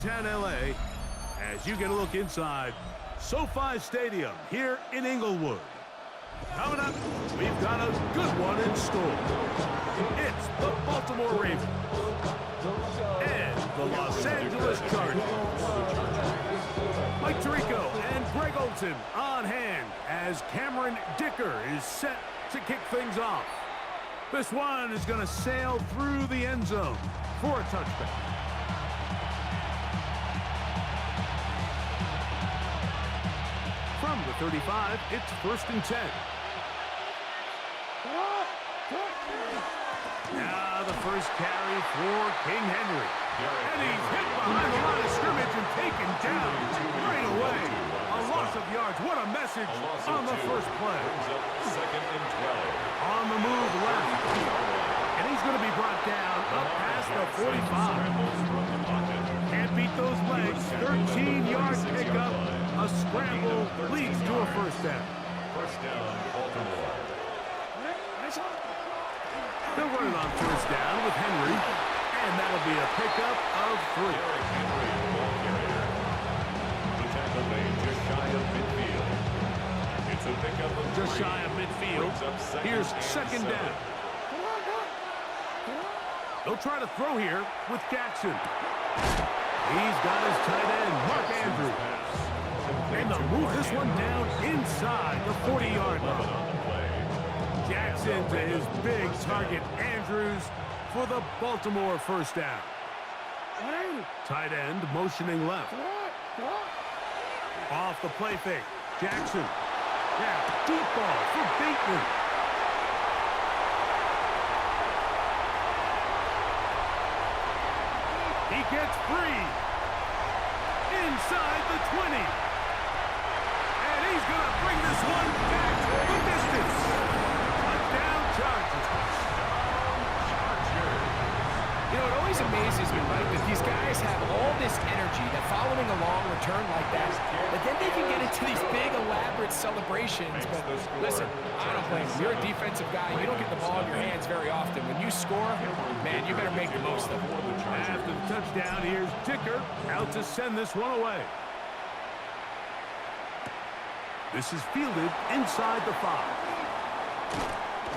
10 LA as you get a look inside SoFi Stadium here in Inglewood. Coming up, we've got a good one in store. It's the Baltimore Ravens and the Los Angeles Chargers. Mike Tirico and Greg Olsen on hand as Cameron Dicker is set to kick things off. This one is going to sail through the end zone for a touchdown. From the 35, it's 1st and 10. Now the first carry for King Henry. And he's hit behind the line of scrimmage and taken down right away. A loss of yards. What a message on the first play. 2nd and 12. On the move left. And he's going to be brought down up past the 45. Can't beat those legs. 13-yard pickup. A scramble leads to a first down. First down, Baltimore. They'll run it on first down with Henry, and that'll be a pickup of 3. Henry, ball carrier. The tackle made just shy of midfield. It's a pickup of 3. Just shy of midfield. Here's 2nd down. They'll try to throw here with Jackson. He's got his tight end, Mark Andrews. And they'll move this one down inside the 40-yard line. Jackson to his big target, Andrews, for the Baltimore first down. Tight end motioning left. Off the play fake. Jackson. Yeah, deep ball for Bateman. He gets free. Inside the 20. And he's going to bring this one back the distance. Touchdown Chargers. You know, it always amazes me, Mike, that these guys have all this energy that following a long return like that, but then they can get into these big, elaborate celebrations. But listen, I don't blame you. You're a defensive guy. You don't get the ball in your hands very often. When you score, man, you better make the most of it. After the touchdown, here's Dicker out to send this one away. This is fielded inside the 5.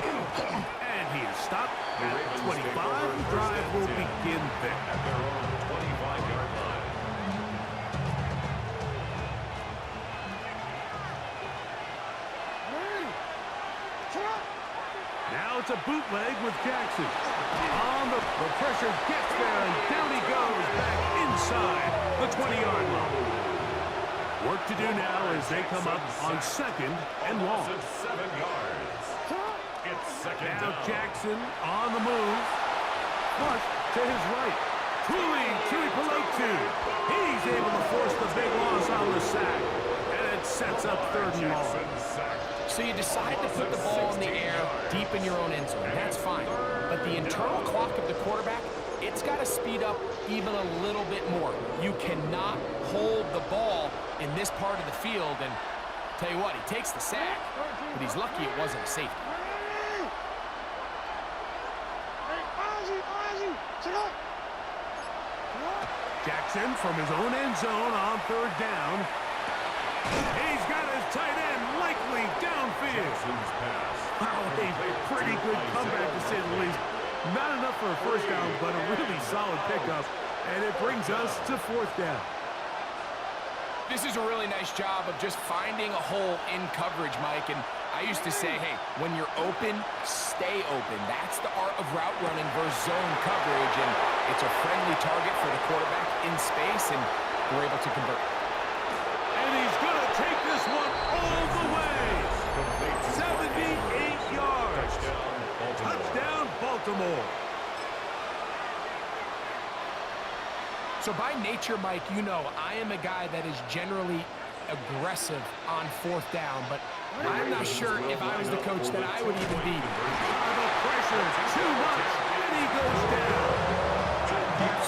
And he is stopped at 25. The drive will begin there. At their own 25-yard line. Now it's a bootleg with Jackson. On the pressure gets there, and down he goes back inside the 20-yard line. Work to do now as they come up on 2nd and long. 7 yards. It's 2nd Now down. Jackson on the move. Flush to his right. Tuli Tuipulotu. He's able to force the big loss on the sack. And it sets up 3rd and long. So you decide to put the ball in the air deep in your own end zone. That's fine. But the internal clock of the quarterback, it's got to speed up even a little bit more. You cannot hold the ball in this part of the field. And tell you what, he takes the sack, but he's lucky it wasn't a safety. Jackson from his own end zone on 3rd down. He's got his tight end likely downfield. Wow, a pretty good comeback to say the least. Not enough for a first down, but a really solid pickup. And it brings us to 4th down. This is a really nice job of just finding a hole in coverage, Mike. And I used to say, hey, when you're open, stay open. That's the art of route running versus zone coverage. And it's a friendly target for the quarterback in space, and we're able to convert. And he's going to take this one all the way. 78 yards. Touchdown, Baltimore. So by nature, Mike, you know I am a guy that is generally aggressive on 4th down, but I'm not sure if I was the coach that I would even be. The pressure is too much, and he goes down.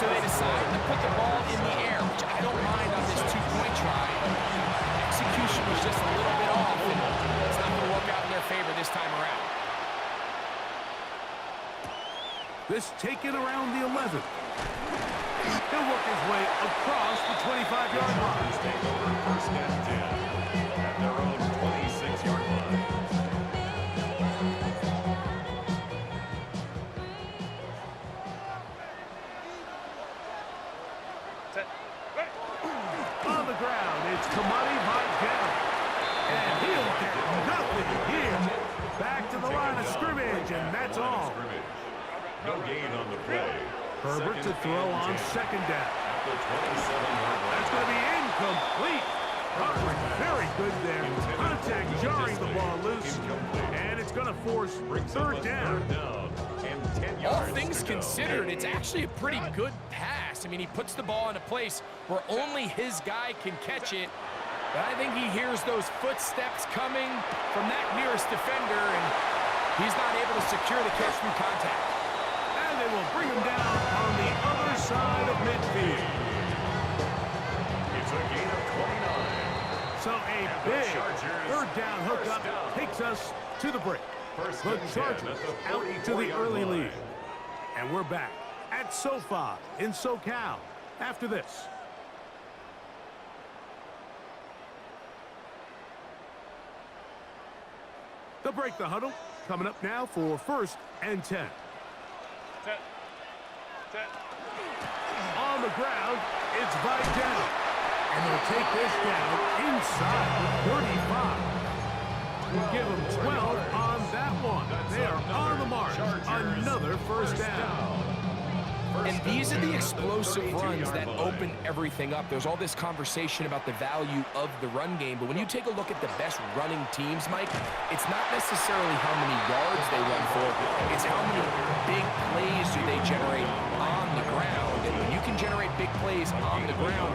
So they decide to put the ball in the air, which I don't mind on this 2-point try, but execution was just a little bit off, and it's not going to work out in their favor this time around. This taken around the 11th. He'll work his way across the 25-yard line. Take over first and 10 at their own 26-yard line. On the ground, it's Kamani Vidal. And he'll get nothing here. Back to the line of scrimmage, and that's all. No gain on the play. Herbert to throw on second down. At the 27-yard line. That's going to be incomplete. Coverage very good there. Contact jarring the ball loose. And it's going to force third down. And 10 All yards things to go. considered, it's actually a pretty good pass. I mean, he puts the ball in a place where only his guy can catch it. But I think he hears those footsteps coming from that nearest defender, and he's not able to secure the catch through contact. And they will bring him down on the other side of midfield. It's a gain of 29. So a big third down hookup takes us to the break. The Chargers out to the early lead. And we're back at SoFi in SoCal after this. They'll break the huddle. Coming up now for first and 10. On the ground, it's Vidal. And they'll take this down inside the 35. We'll give them 12 on that one. They are on the march. Another first down. And these are the explosive runs that open everything up. There's all this conversation about the value of the run game, but when you take a look at the best running teams, Mike, it's not necessarily how many yards they run for, it's how many big plays do they generate on the ground. And when you can generate big plays on the ground,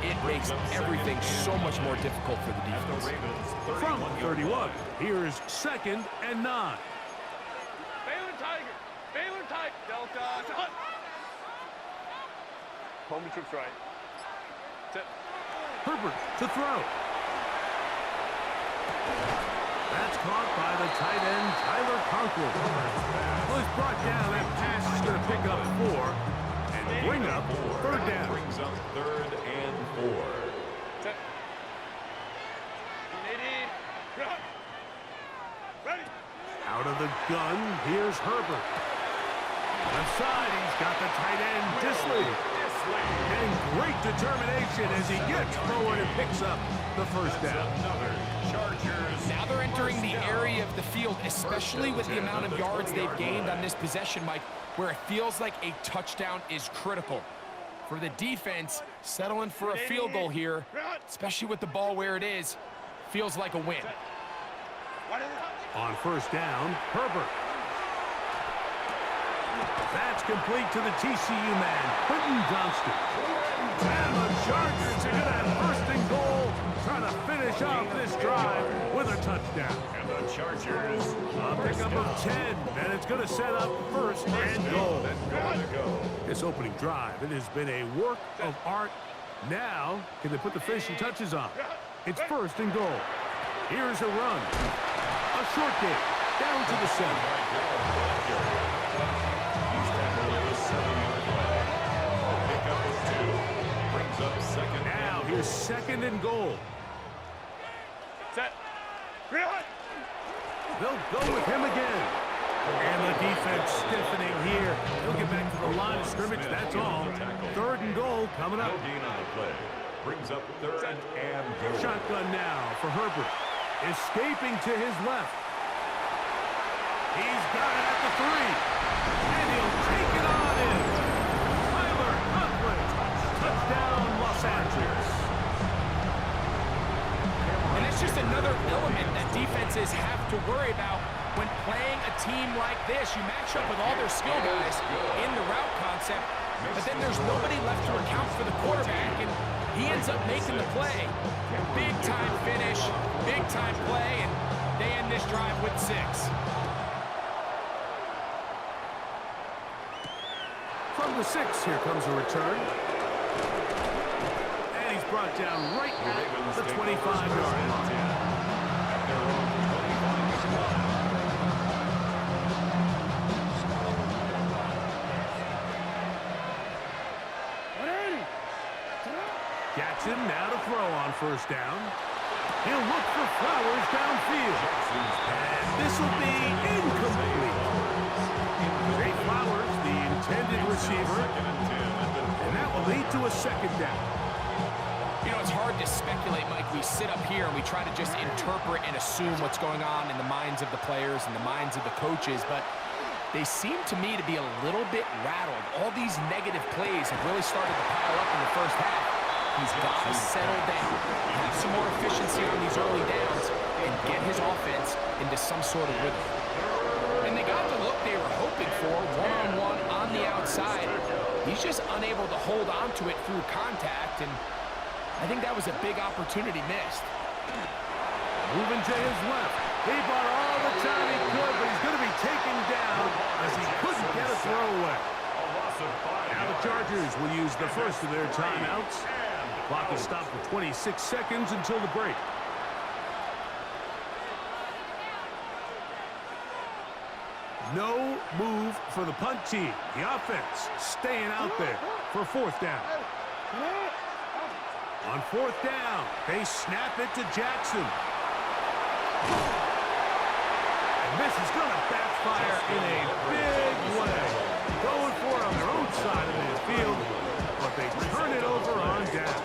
it makes everything so much more difficult for the defense. From 31, here's second and 9. Baylor Tiger, Delta, hut. Home troops right. Herbert to throw. That's caught by the tight end, Tyler Conklin. Well, he's brought down. That pass is going to pick up 4 and bring up third down. Brings up third and 4. Ready. Out of the gun, here's Herbert. Left side, he's got the tight end, Disley. And great determination as he gets forward and picks up the first down. Now they're entering the area of the field, especially with the amount of yards they've gained on this possession, Mike, where it feels like a touchdown is critical. For the defense, settling for a field goal here, especially with the ball where it is, feels like a win. On first down, Herbert. That's complete to the TCU man, Quentin Johnston. And the Chargers are going to have first and goal, trying to finish off this drive with a touchdown. And the Chargers A pickup of 10, and it's going to set up first and goal. go. This opening drive, it has been a work of art. Now, can they put the finishing touches on? It's first and goal. Here's a run. A short game, down to the center. Now, here's second and goal. Set. They'll go with him again. And the defense stiffening here. He'll get back to the line of scrimmage, that's all. Third and goal coming up. No gain on the play. Brings up third and goal. Shotgun now for Herbert. Escaping to his left. He's got it at the 3. And he'll take it on in. Tyler Conklin. Touchdown, Los Angeles. And it's just another element that defenses have to worry about when playing a team like this. You match up with all their skill guys in the route concept, but then there's nobody left to account for the quarterback, and he ends up making the play. Big-time finish, big-time play, and they end this drive with 6. From the 6, here comes a return. And he's brought down right at the 25-yard line. Jackson now to throw on first down. He'll look for Flowers downfield. And this will be incomplete. Zay Flowers, the intended receiver. And that will lead to a second down. You know, it's hard to speculate, Mike. We sit up here and we try to just interpret and assume what's going on in the minds of the players and the minds of the coaches, but they seem to me to be a little bit rattled. All these negative plays have really started to pile up in the first half. He's got to settle down, have some more efficiency on these early downs, and get his offense into some sort of rhythm. And they got the look they were hoping for, one-on-one on the outside. He's just unable to hold on to it through contact, and I think that was a big opportunity missed. Moving to his left. He bought all the time he could, but he's going to be taken down as he couldn't get a throw away. Now the Chargers will use the first of their timeouts. Clock is stopped for 26 seconds until the break. No move for the punt team. The offense staying out there for fourth down. On fourth down, they snap it to Jackson. And this is going to backfire in a big way. Going for it on their own side of the field, but they turn it over on down.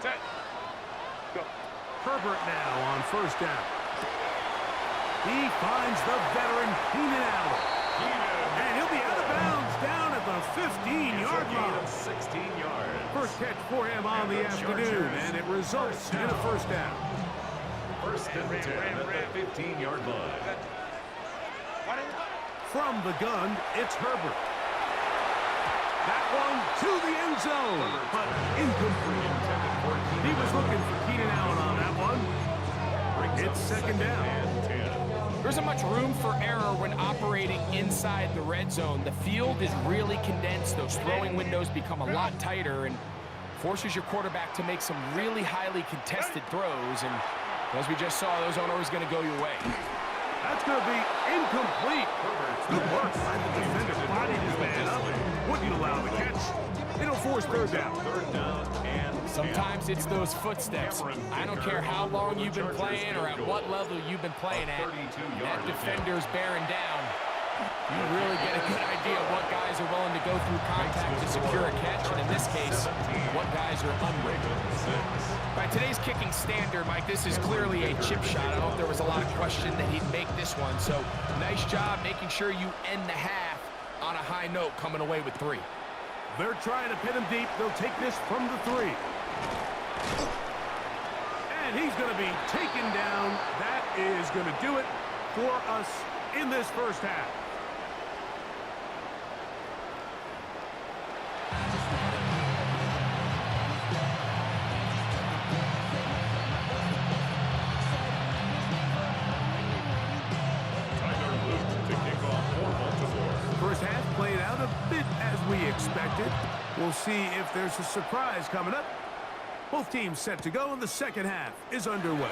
Set. Go. Herbert now on first down. He finds the veteran Keenan Allen. And he'll be out of bounds down at the 15-yard line. 16 yards. First catch for him on the afternoon, and it results in a first down. First and 10 at the 15-yard line. From the gun, it's Herbert. That one to the end zone, but incomplete. He was looking for Keenan Allen on that one. It's second down. There isn't much room for error when operating inside the red zone. The field is really condensed. Those throwing windows become a lot tighter and forces your quarterback to make some really highly contested throws. And as we just saw, those aren't always going to go your way. That's going to be incomplete. Good work by the defender. Bodied his man up. Wouldn't allow the catch. It'll force third down. Sometimes it's those footsteps. I don't care how long you've been playing or at what level you've been playing at. That defender's bearing down. You really get a good idea of what guys are willing to go through contact to secure a catch, and in this case, what guys are unwilling. By today's kicking standard, Mike, this is clearly a chip shot. I don't know if there was a lot of question that he'd make this one, so nice job making sure you end the half on a high note, coming away with 3. They're trying to pin him deep. They'll take this from the 3. And he's going to be taken down. That is going to do it for us in this first half. First half played out a bit as we expected. We'll see if there's a surprise coming up. Both teams set to go, and the second half is underway.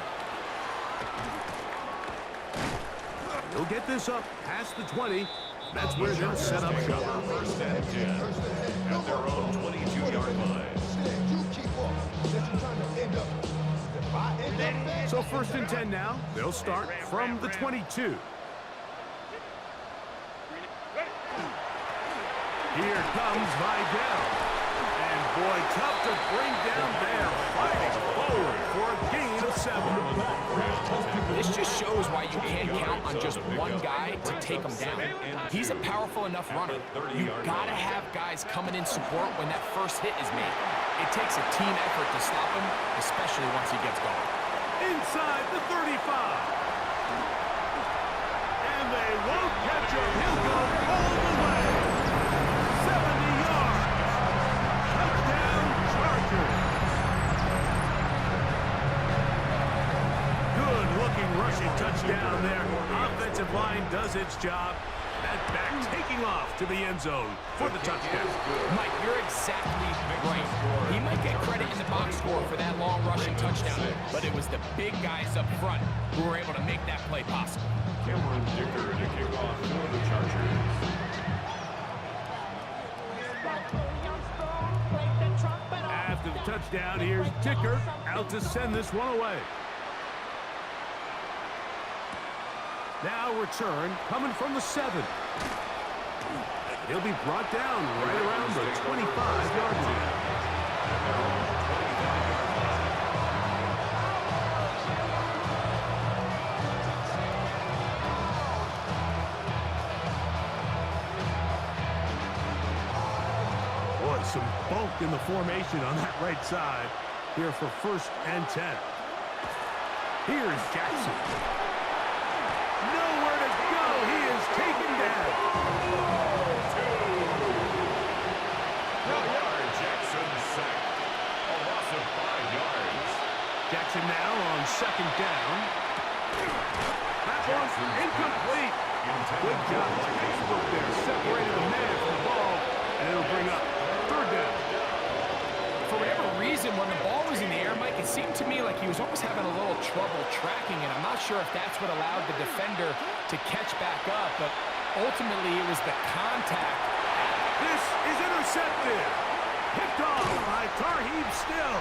They'll get this up past the 20. That's where they'll set up shop. First and 10 at their own 22-yard line. So first and 10 now. They'll start from the 22. Here comes Vidal. And boy, tough to bring down there. Fighting forward for a gain of 7. This just shows why you can't count on just one guy to take him down. He's a powerful enough runner. You've got to have guys coming in support when that first hit is made. It takes a team effort to stop him, especially once he gets going. Inside the 35. And they won't catch him. He'll go all the way. 70 yards. Touchdown, Chargers. Good-looking rushing touchdown there. Offensive line does its job. That back taking off to the end zone for the touchdown. Mike, you're exactly right. He might get credit in the box score for that long rushing touchdown, but it was the big guys up front who were able to make that play possible. Cameron Dicker to kick off for the Chargers. After the touchdown, here's Dicker out to send this one away. Now return coming from the 7. He'll be brought down right around the 25-yard line. Boy, some bulk in the formation on that right side here for 1st and 10. Here's Jackson. Nowhere to go. He is taken down. Jackson now on 2nd down. That one's incomplete. Good job by Facebook there. Separated the man from the ball, and it'll bring up 3rd down. For whatever reason, when the ball was in the air, Mike, it seemed to me like he was almost having a little trouble tracking it. I'm not sure if that's what allowed the defender to catch back up, but ultimately it was the contact. This is intercepted. Picked off by Tarheeb Still.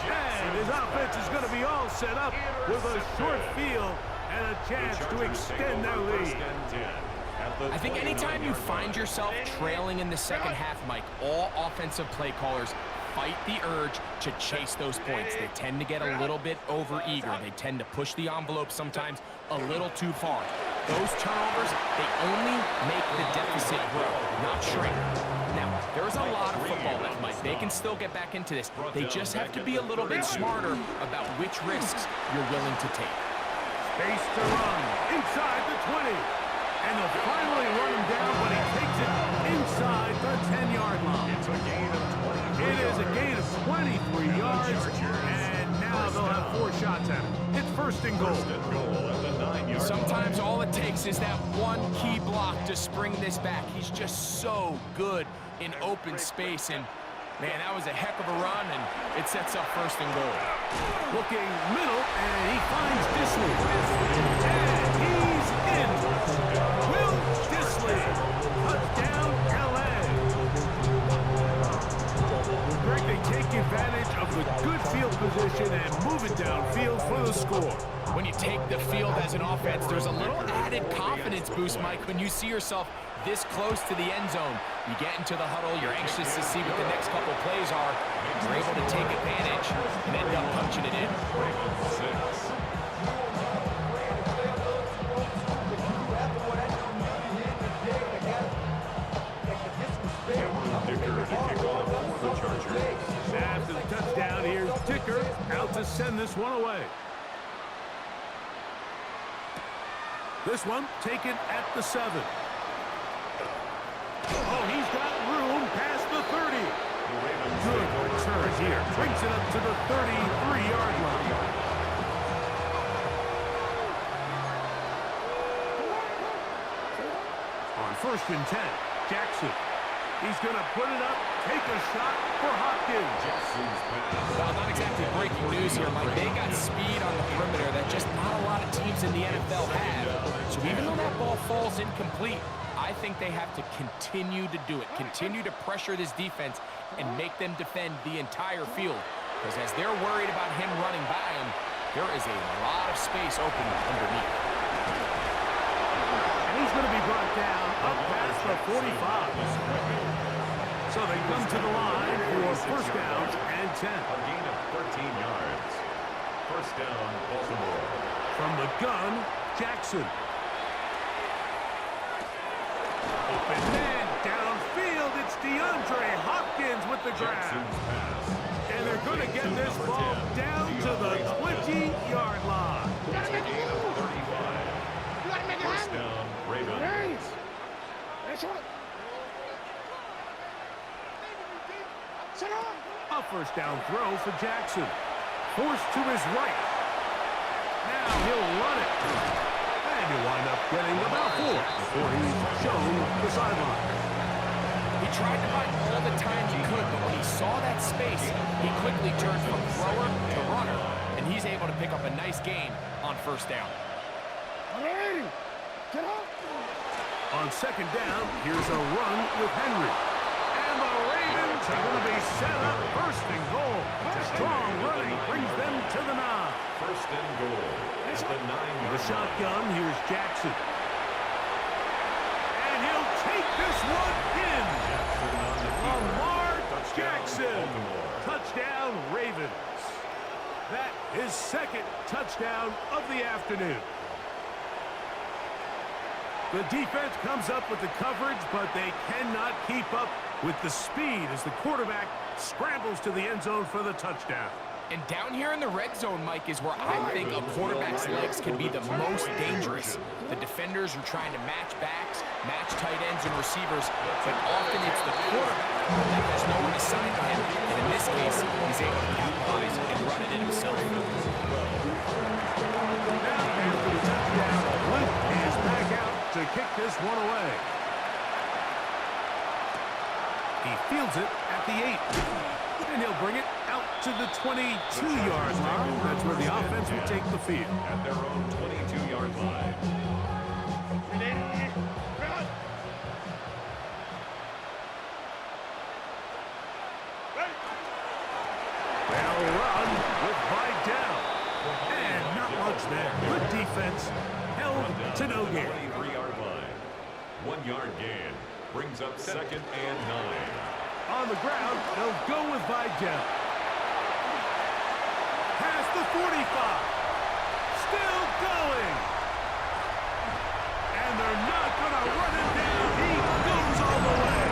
And his offense is going to be all set up with a short field and a chance to extend their lead. I think anytime you find yourself trailing in the second half, Mike, all offensive play callers fight the urge to chase those points. They tend to get a little bit over-eager. They tend to push the envelope sometimes a little too far. Those turnovers, they only make the deficit grow, not shrink. Now, there's a lot of football left, Mike. They can still get back into this. They just have to be a little bit smarter about which risks you're willing to take. Space to run inside the 20. And they'll finally run him down, but he takes it inside the 10-yard line. It's a gain of 23 It is a gain of 23 yards, and now they'll have 4 shots at him. It's 1st and goal. Sometimes all it takes is that one key block to spring this back. He's just so good in open space, and man, that was a heck of a run, and it sets up 1st and goal. Looking middle, and he finds Disley. And he's in. Will Disley. Touchdown, L.A. Greg, they take advantage of the good field position and move it downfield for the score. When you take the field as an offense, there's a little added confidence boost, Mike, when you see yourself this close to the end zone. You get into the huddle, you're anxious to see what the next couple plays are. You're able to take advantage and end up punching it in. After the touchdown, here's Dicker out to send this one away. This one taken at the 7. Oh, he's got room past the 30. Good return here. Brings it up to the 33-yard line. On 1st and 10, Jackson. He's going to put it up, take a shot for Hopkins. Well, not exactly breaking news here, Mike. They got speed on the perimeter that just not a lot of teams in the NFL have. So even though that ball falls incomplete, I think they have to continue to do it, continue to pressure this defense and make them defend the entire field. Because as they're worried about him running by him, there is a lot of space open underneath. And he's going to be brought down up past the 45. So they come to the line for 1st down and 10. A gain of 13 yards. 1st down, Baltimore. From the gun, Jackson. Open man downfield. It's DeAndre Hopkins with the grab. And they're going to get this ball down to the 20-yard line. It's a gain of 35. 1st down, Ravens. A 1st down throw for Jackson. Forced to his right. Now he'll run it. And he'll wind up getting about 4 before he's shown the sideline. He tried to buy all the time he could, but when he saw that space, he quickly turned from thrower to runner, and he's able to pick up a nice gain on 1st down. On 2nd down, here's a run with Henry. And the Ravens are going to be set up first and goal. Strong running brings them to the 9. First and goal at the 9-yard The shotgun, here's Jackson. And he'll take this one in. Lamar Jackson. Touchdown, Ravens. That is second touchdown of the afternoon. The defense comes up with the coverage, but they cannot keep up with the speed as the quarterback scrambles to the end zone for the touchdown. And down here in the red zone, Mike, is where I think a quarterback's legs can be the most dangerous. The defenders are trying to match backs, match tight ends and receivers, but often it's the quarterback that has no one assigned to him. And in this case, he's able to capitalize and run it in himself. Now, after the touchdown, Luke is back out to kick this one away. He fields it at the 8. And he'll bring it out to the 22-yard line. That's where the offense will take the field. At their own 22-yard line. They'll run with Vidal. And not much there. Good defense. Held to no gain. 23-yard line. 1-yard gain. Brings up second and 9. On the ground, they'll go with Vidal. Past the 45. Still going. And they're not going to run him down. He goes all the way.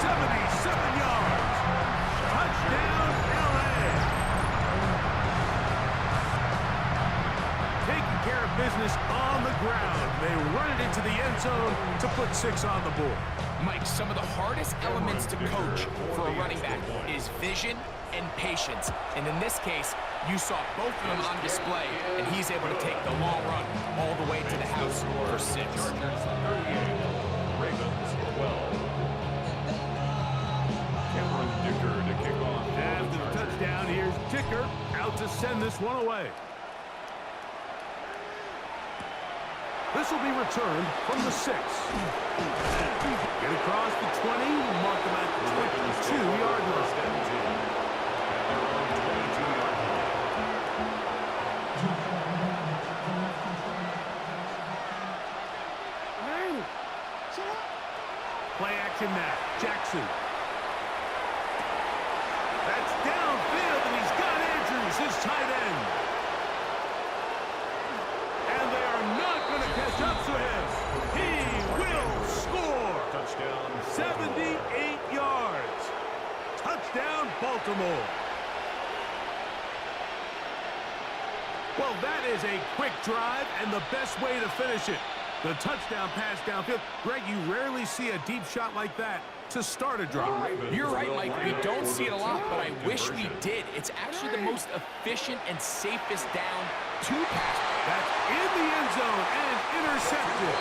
77 yards. Touchdown, L.A. Taking care of business on the ground. They run it into the end zone to put 6 on the board. Mike, some of the hardest elements to coach for a running back is vision and patience. And in this case, you saw both of them on display, and he's able to take the long run all the way to the house for 6. Ravens 12. Cameron Dicker to kick off. After the touchdown, here's Dicker out to send this one away. This will be returned from the 6. Get across the 20, mark them at the 22-yard line. Play action now. Jackson. That's downfield, and he's got Andrews, his tight end. And they are not going to catch up to him. He will score. Touchdown. 78 yards. Touchdown, Baltimore. Well, that is a quick drive and the best way to finish it. The touchdown pass downfield. Greg, you rarely see a deep shot like that to start a drive. You're right, Mike. We don't see it a lot, but I wish we did. It's actually the most efficient and safest down to pass. That's in the end zone and intercepted.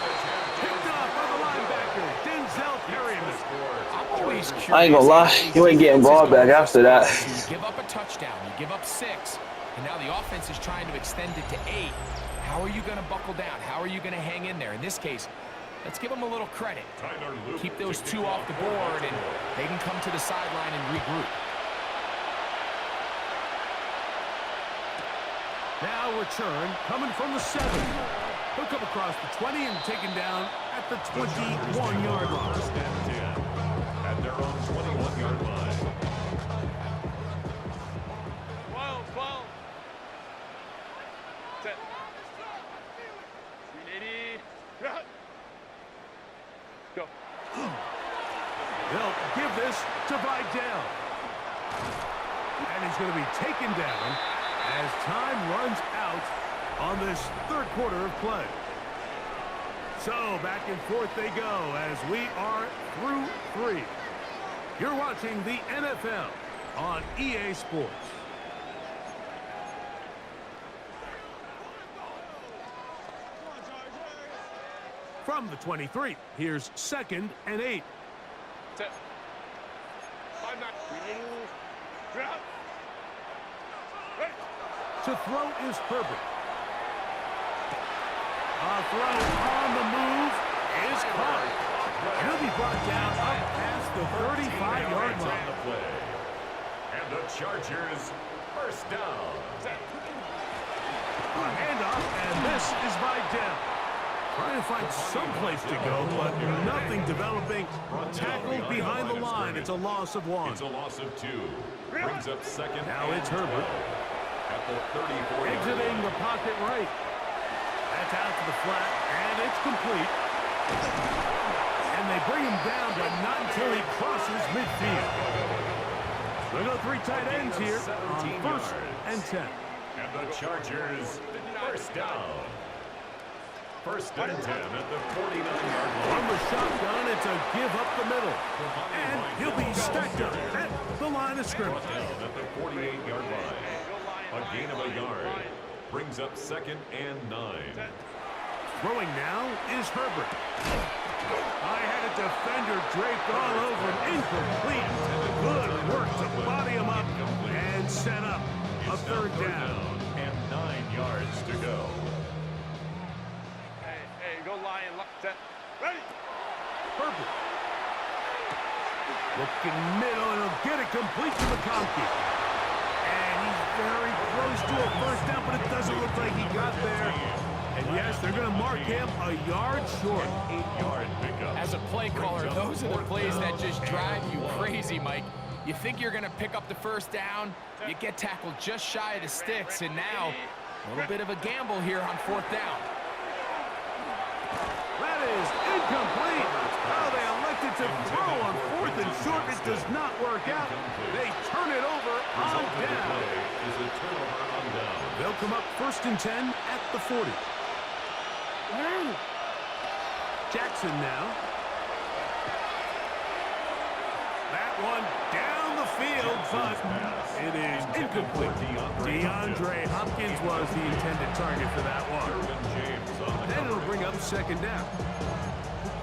Picked off by the linebacker, Denzel Perryman. I'm always curious. I ain't gonna lie, you ain't getting brought back after that. You give up a touchdown, you give up 6, and now the offense is trying to extend it to 8. How are you going to buckle down? How are you going to hang in there? In this case, let's give them a little credit. Keep those 2 off the board, and they can come to the sideline and regroup. Now return coming from the 7. He'll come across the 20 and taken down at the 21-yard line. First and 10 at their own 21-yard line. 12. Set. 380. Go. They'll give this to Vidal. And he's going to be taken down as time runs out on this third quarter of play. So back and forth they go as we are through 3. You're watching the NFL on EA Sports. From the 23, here's 2nd and 8. Set. 5 9. 380. Drop. Ready. To throw is Herbert. A throw on the move is caught. He'll be brought down up past the the 35-yard On line. the play. And the Chargers first down. A handoff, and this is by Dell. Trying to find some place to go, but nothing developing. Tackled behind the line. It's a loss of 1. It's a loss of 2. Brings up second. Now it's Herbert. At the 34. Exiting the pocket right. That's out to the flat, and it's complete. And they bring him down, but not until he crosses midfield. We're going to 3 tight ends here on 1st and 10. And the Chargers first down. 1st and 10 at the 49-yard line. From the shotgun, it's a give up the middle. And he'll be stacked up at the line of scrimmage. Down at the 48-yard line. A gain of a yard. Brings up 2nd and 9. Throwing now is Herbert. I had a defender draped all over him. Incomplete. Good work to body him up and set up a 3rd down. And 9 yards to go. Hey, go Lion. Set. Ready. Herbert. Looking middle, and he'll get it complete to McConkey. And he's very close to a 1st down, but it doesn't look like he got there. And yes, they're going to mark him a yard short. 8-yard pickup. As a play caller, those are the plays that just drive you crazy, Mike. You think you're going to pick up the 1st down, you get tackled just shy of the sticks, and now a little bit of a gamble here on 4th down. That is incomplete. Oh, they elected to throw on 4th and short. It does not work out. They turn it over on down. Is a turnover on down. They'll come up 1st and 10 at the 40. Jackson now. That one down the field, but it is incomplete. DeAndre Hopkins was the intended target for that one. Then it'll bring up 2nd down.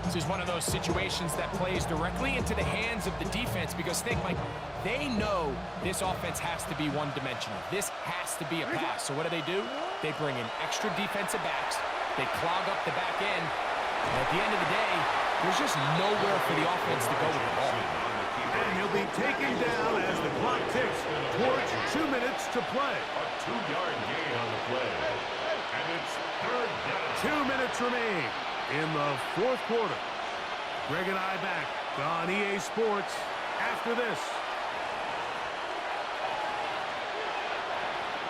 This is one of those situations that plays directly into the hands of the defense because think, Mike, they know this offense has to be one-dimensional. This has to be a pass. So what do? They bring in extra defensive backs. They clog up the back end. And at the end of the day, there's just nowhere for the offense to go with the ball. And he'll be taken down as the clock ticks towards 2 minutes to play. A 2-yard gain on the play. And it's 3rd down. 2 minutes remain in the 4th quarter. Greg and I back on EA Sports after this.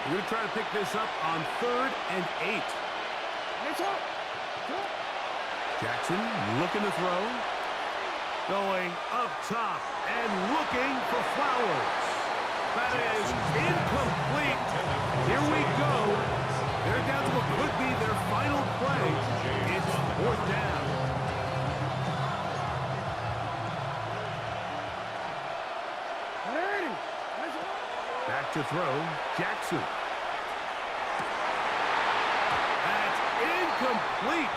We're going to try to pick this up on 3rd and 8. Jackson looking to throw. Going up top and looking for Flowers. That is incomplete. Here we go. They're down to what could be their final play. It's 4th down. Back to throw. Jackson. That's incomplete.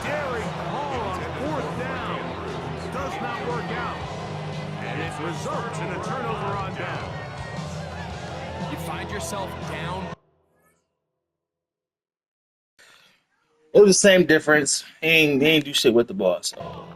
Daring call on 4th down. Does not work out. And it results in a turnover on down. You find yourself down. It was the same difference. He ain't do shit with the ball, so